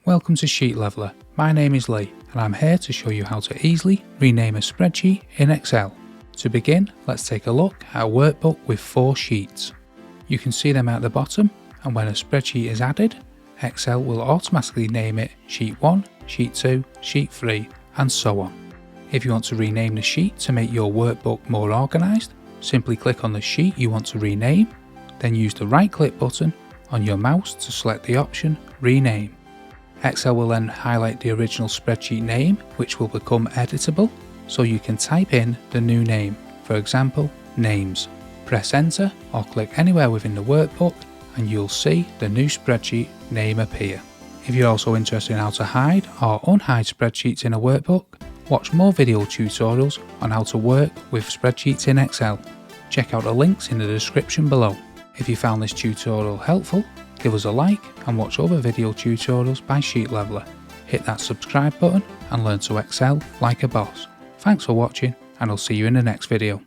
Welcome to Sheet Leveler. My name is Lee and I'm here to show you how to easily rename a spreadsheet in Excel. To begin, let's take a look at a workbook with 4 sheets. You can see them at the bottom, and when a spreadsheet is added, Excel will automatically name it Sheet 1, Sheet 2, Sheet 3 and so on. If you want to rename the sheet to make your workbook more organised, simply click on the sheet you want to rename, then use the right click button on your mouse to select the option Rename. Excel will then highlight the original spreadsheet name, which will become editable, so you can type in the new name, for example, Names. Press enter or click anywhere within the workbook and you'll see the new spreadsheet name appear. If you're also interested in how to hide or unhide spreadsheets in a workbook, watch more video tutorials on how to work with spreadsheets in Excel. Check out the links in the description below. If you found this tutorial helpful, give us a like and watch other video tutorials by Sheet Leveler. Hit that subscribe button and learn to excel like a boss. Thanks for watching, and I'll see you in the next video.